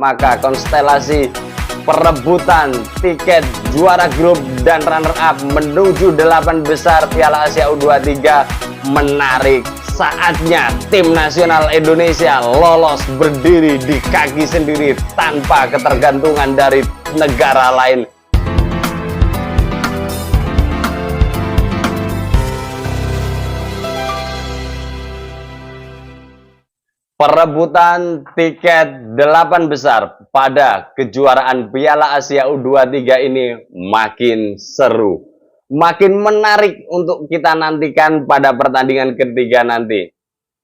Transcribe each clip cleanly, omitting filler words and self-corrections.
maka konstelasi perebutan tiket juara grup dan runner-up menuju 8 besar Piala Asia U23 menarik. Saatnya tim nasional Indonesia lolos berdiri di kaki sendiri tanpa ketergantungan dari negara lain. Perebutan tiket 8 besar pada kejuaraan Piala Asia U23 ini makin seru, makin menarik untuk kita nantikan pada pertandingan ketiga nanti.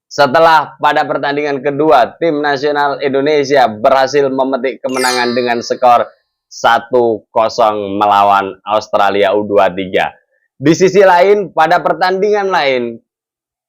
Setelah pada pertandingan kedua, tim nasional Indonesia berhasil memetik kemenangan dengan skor 1-0 melawan Australia U23. Di sisi lain, pada pertandingan lain,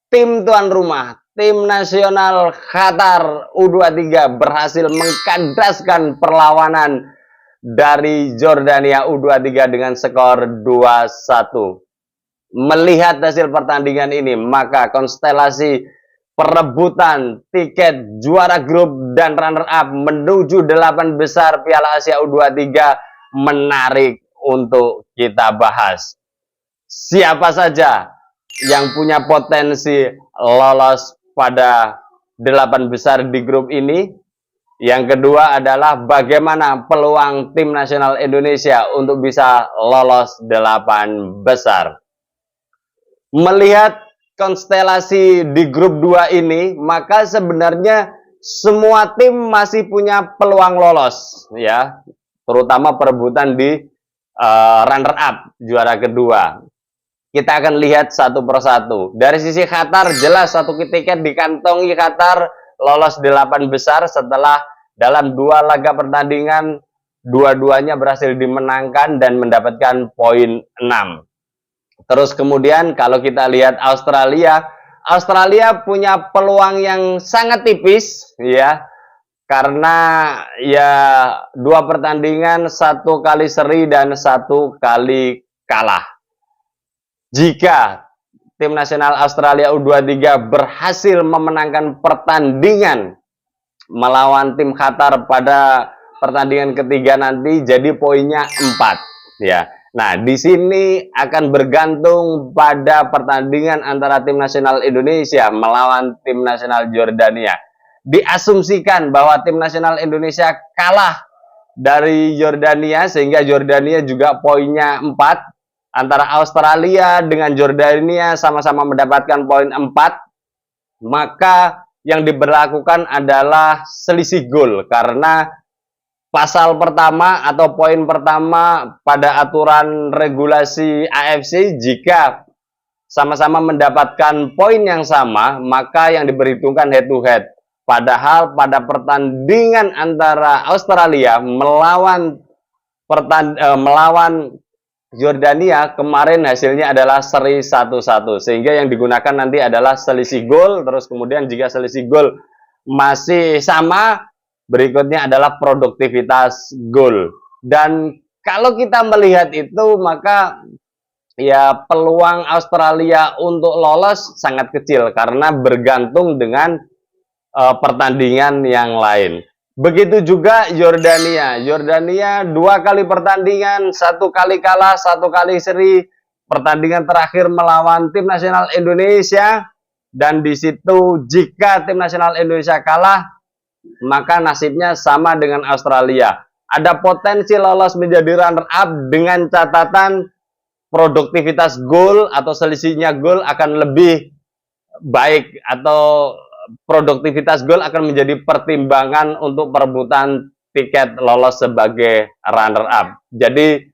tim tuan rumah, tim nasional Qatar U23 berhasil mengkandaskan perlawanan dari Jordania U23 dengan skor 2-1. Melihat hasil pertandingan ini, maka konstelasi perebutan tiket juara grup dan runner-up menuju 8 besar Piala Asia U23 menarik untuk kita bahas. Siapa saja yang punya potensi lolos pada 8 besar di grup ini? Yang kedua adalah bagaimana peluang tim nasional Indonesia untuk bisa lolos 8 besar. Melihat konstelasi di grup 2 ini, maka sebenarnya semua tim masih punya peluang lolos, ya, terutama perebutan di runner-up juara kedua. Kita akan lihat satu persatu. Dari sisi Qatar, jelas satu tiket dikantongi Qatar lolos 8 besar setelah dalam 2 laga pertandingan dua-duanya berhasil dimenangkan dan mendapatkan poin 6. Terus kemudian kalau kita lihat Australia punya peluang yang sangat tipis, ya, karena ya 2 pertandingan, 1 kali seri dan 1 kali kalah. Jika tim nasional Australia U23 berhasil memenangkan pertandingan melawan tim Qatar pada pertandingan ketiga nanti, jadi poinnya 4, ya. Nah, di sini akan bergantung pada pertandingan antara tim nasional Indonesia melawan tim nasional Jordania. Diasumsikan bahwa tim nasional Indonesia kalah dari Jordania sehingga Jordania juga poinnya 4. Antara Australia dengan Jordania sama-sama mendapatkan poin 4, maka yang diberlakukan adalah selisih gol, karena pasal pertama atau poin pertama pada aturan regulasi AFC, jika sama-sama mendapatkan poin yang sama, maka yang diperhitungkan head to head. Padahal pada pertandingan antara Australia melawan Jordania kemarin hasilnya adalah seri 1-1, sehingga yang digunakan nanti adalah selisih gol. Terus kemudian jika selisih gol masih sama, berikutnya adalah produktivitas gol. Dan kalau kita melihat itu, maka ya peluang Australia untuk lolos sangat kecil karena bergantung dengan pertandingan yang lain. Begitu juga Jordania. Jordania 2 kali pertandingan, 1 kali kalah, 1 kali seri. Pertandingan terakhir melawan tim nasional Indonesia, dan di situ jika tim nasional Indonesia kalah, maka nasibnya sama dengan Australia. Ada potensi lolos menjadi runner-up dengan catatan produktivitas gol atau selisihnya gol akan lebih baik, atau produktivitas gol akan menjadi pertimbangan untuk perebutan tiket lolos sebagai runner-up. Jadi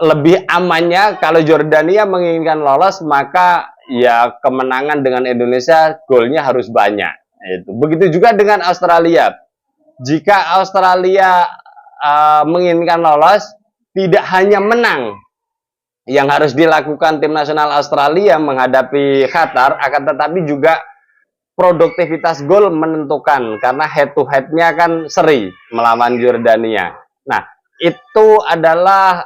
lebih amannya kalau Jordania menginginkan lolos, maka ya kemenangan dengan Indonesia golnya harus banyak. Begitu juga dengan Australia. Jika Australia menginginkan lolos, tidak hanya menang yang harus dilakukan tim nasional Australia menghadapi Qatar, akan tetapi juga produktivitas gol menentukan, karena head to head-nya kan seri melawan Jordania. Nah, itu adalah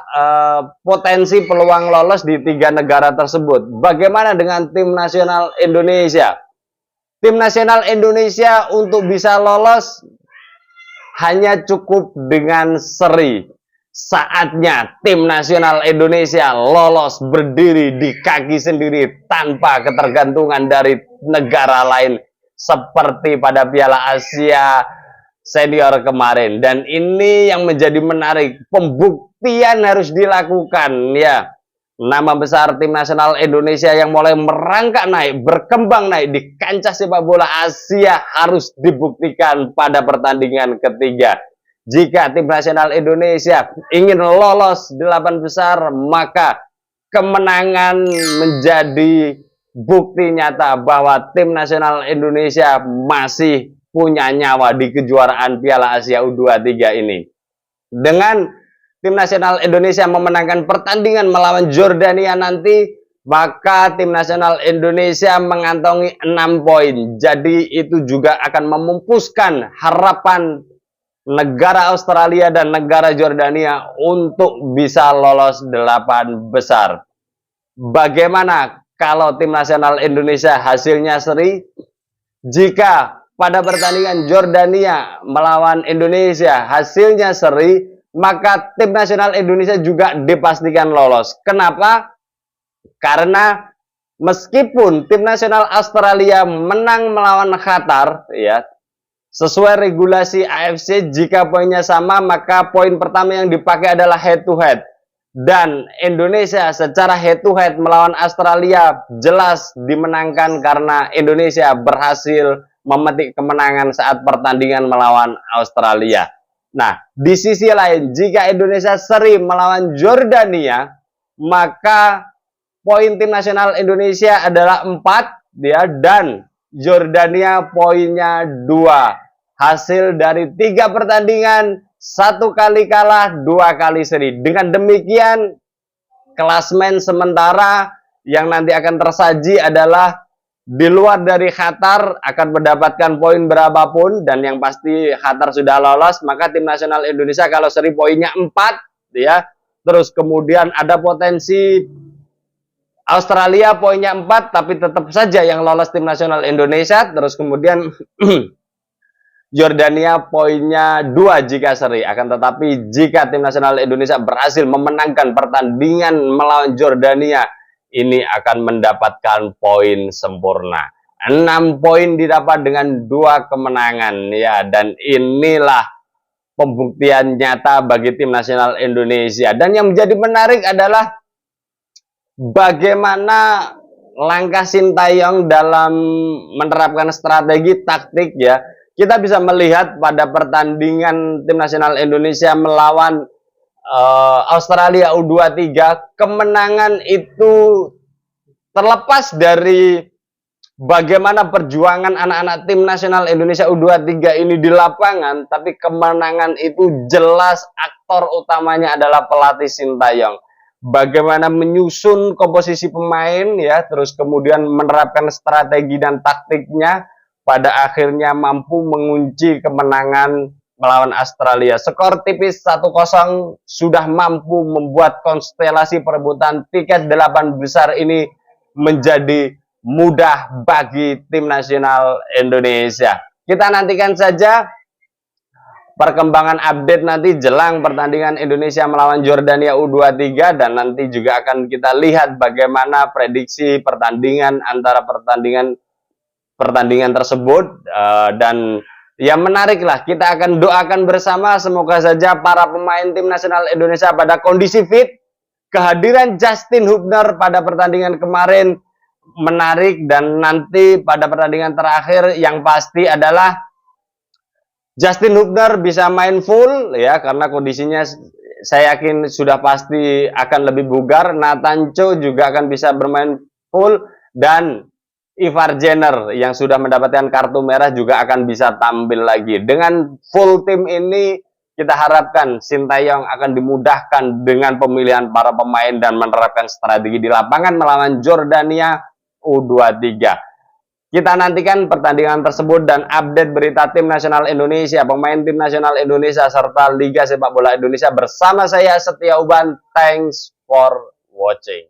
potensi peluang lolos di 3 negara tersebut. Bagaimana dengan tim nasional Indonesia? Tim nasional Indonesia untuk bisa lolos hanya cukup dengan seri. Saatnya tim nasional Indonesia lolos berdiri di kaki sendiri tanpa ketergantungan dari negara lain seperti pada Piala Asia Senior kemarin. Dan ini yang menjadi menarik, pembuktian harus dilakukan ya. Nama besar tim nasional Indonesia yang mulai merangkak naik, berkembang naik di kancah sepak bola Asia harus dibuktikan pada pertandingan ketiga. Jika tim nasional Indonesia ingin lolos 8 besar, maka kemenangan menjadi bukti nyata bahwa tim nasional Indonesia masih punya nyawa di kejuaraan Piala Asia U23 ini. Dengan tim nasional Indonesia memenangkan pertandingan melawan Jordania nanti, maka tim nasional Indonesia mengantongi 6 poin. Jadi itu juga akan memupuskan harapan negara Australia dan negara Jordania untuk bisa lolos 8 besar. Bagaimana kalau tim nasional Indonesia hasilnya seri? Jika pada pertandingan Jordania melawan Indonesia hasilnya seri, maka tim nasional Indonesia juga dipastikan lolos. Kenapa? Karena meskipun tim nasional Australia menang melawan Qatar, ya, sesuai regulasi AFC, jika poinnya sama, maka poin pertama yang dipakai adalah head to head. Dan Indonesia secara head to head melawan Australia jelas dimenangkan karena Indonesia berhasil memetik kemenangan saat pertandingan melawan Australia. Nah, di sisi lain, jika Indonesia seri melawan Jordania, maka poin tim nasional Indonesia adalah 4, ya, dan Jordania poinnya 2. Hasil dari 3 pertandingan, 1 kali kalah, 2 kali seri. Dengan demikian, klasmen sementara yang nanti akan tersaji adalah di luar dari Qatar akan mendapatkan poin berapapun, dan yang pasti Qatar sudah lolos, maka tim nasional Indonesia kalau seri poinnya 4, ya. Terus kemudian ada potensi Australia poinnya 4, tapi tetap saja yang lolos tim nasional Indonesia. Terus kemudian Jordania poinnya 2 jika seri. Akan tetapi jika tim nasional Indonesia berhasil memenangkan pertandingan melawan Jordania, ini akan mendapatkan poin sempurna. 6 poin didapat dengan 2 kemenangan, ya. Dan inilah pembuktian nyata bagi tim nasional Indonesia. Dan yang menjadi menarik adalah bagaimana langkah Sintayong dalam menerapkan strategi taktik, ya. Kita bisa melihat pada pertandingan tim nasional Indonesia melawan Australia U23, kemenangan itu terlepas dari bagaimana perjuangan anak-anak tim nasional Indonesia U23 ini di lapangan, tapi kemenangan itu jelas aktor utamanya adalah pelatih Sintayong. Bagaimana menyusun komposisi pemain, ya, terus kemudian menerapkan strategi dan taktiknya, pada akhirnya mampu mengunci kemenangan melawan Australia. Skor tipis 1-0 sudah mampu membuat konstelasi perebutan tiket 8 besar ini menjadi mudah bagi tim nasional Indonesia. Kita nantikan saja perkembangan update nanti jelang pertandingan Indonesia melawan Jordania U23, dan nanti juga akan kita lihat bagaimana prediksi pertandingan antara pertandingan tersebut, dan ya menarik lah, kita akan doakan bersama semoga saja para pemain tim nasional Indonesia pada kondisi fit. Kehadiran Justin Hubner pada pertandingan kemarin menarik, dan nanti pada pertandingan terakhir yang pasti adalah Justin Hubner bisa main full, ya, karena kondisinya saya yakin sudah pasti akan lebih bugar. Nathan Cho juga akan bisa bermain full, dan Ivar Jenner yang sudah mendapatkan kartu merah juga akan bisa tampil lagi. Dengan full tim ini, kita harapkan Sintayong akan dimudahkan dengan pemilihan para pemain dan menerapkan strategi di lapangan melawan Jordania U23. Kita nantikan pertandingan tersebut dan update berita tim nasional Indonesia, pemain tim nasional Indonesia, serta Liga Sepak Bola Indonesia bersama saya, Setia Uban. Thanks for watching.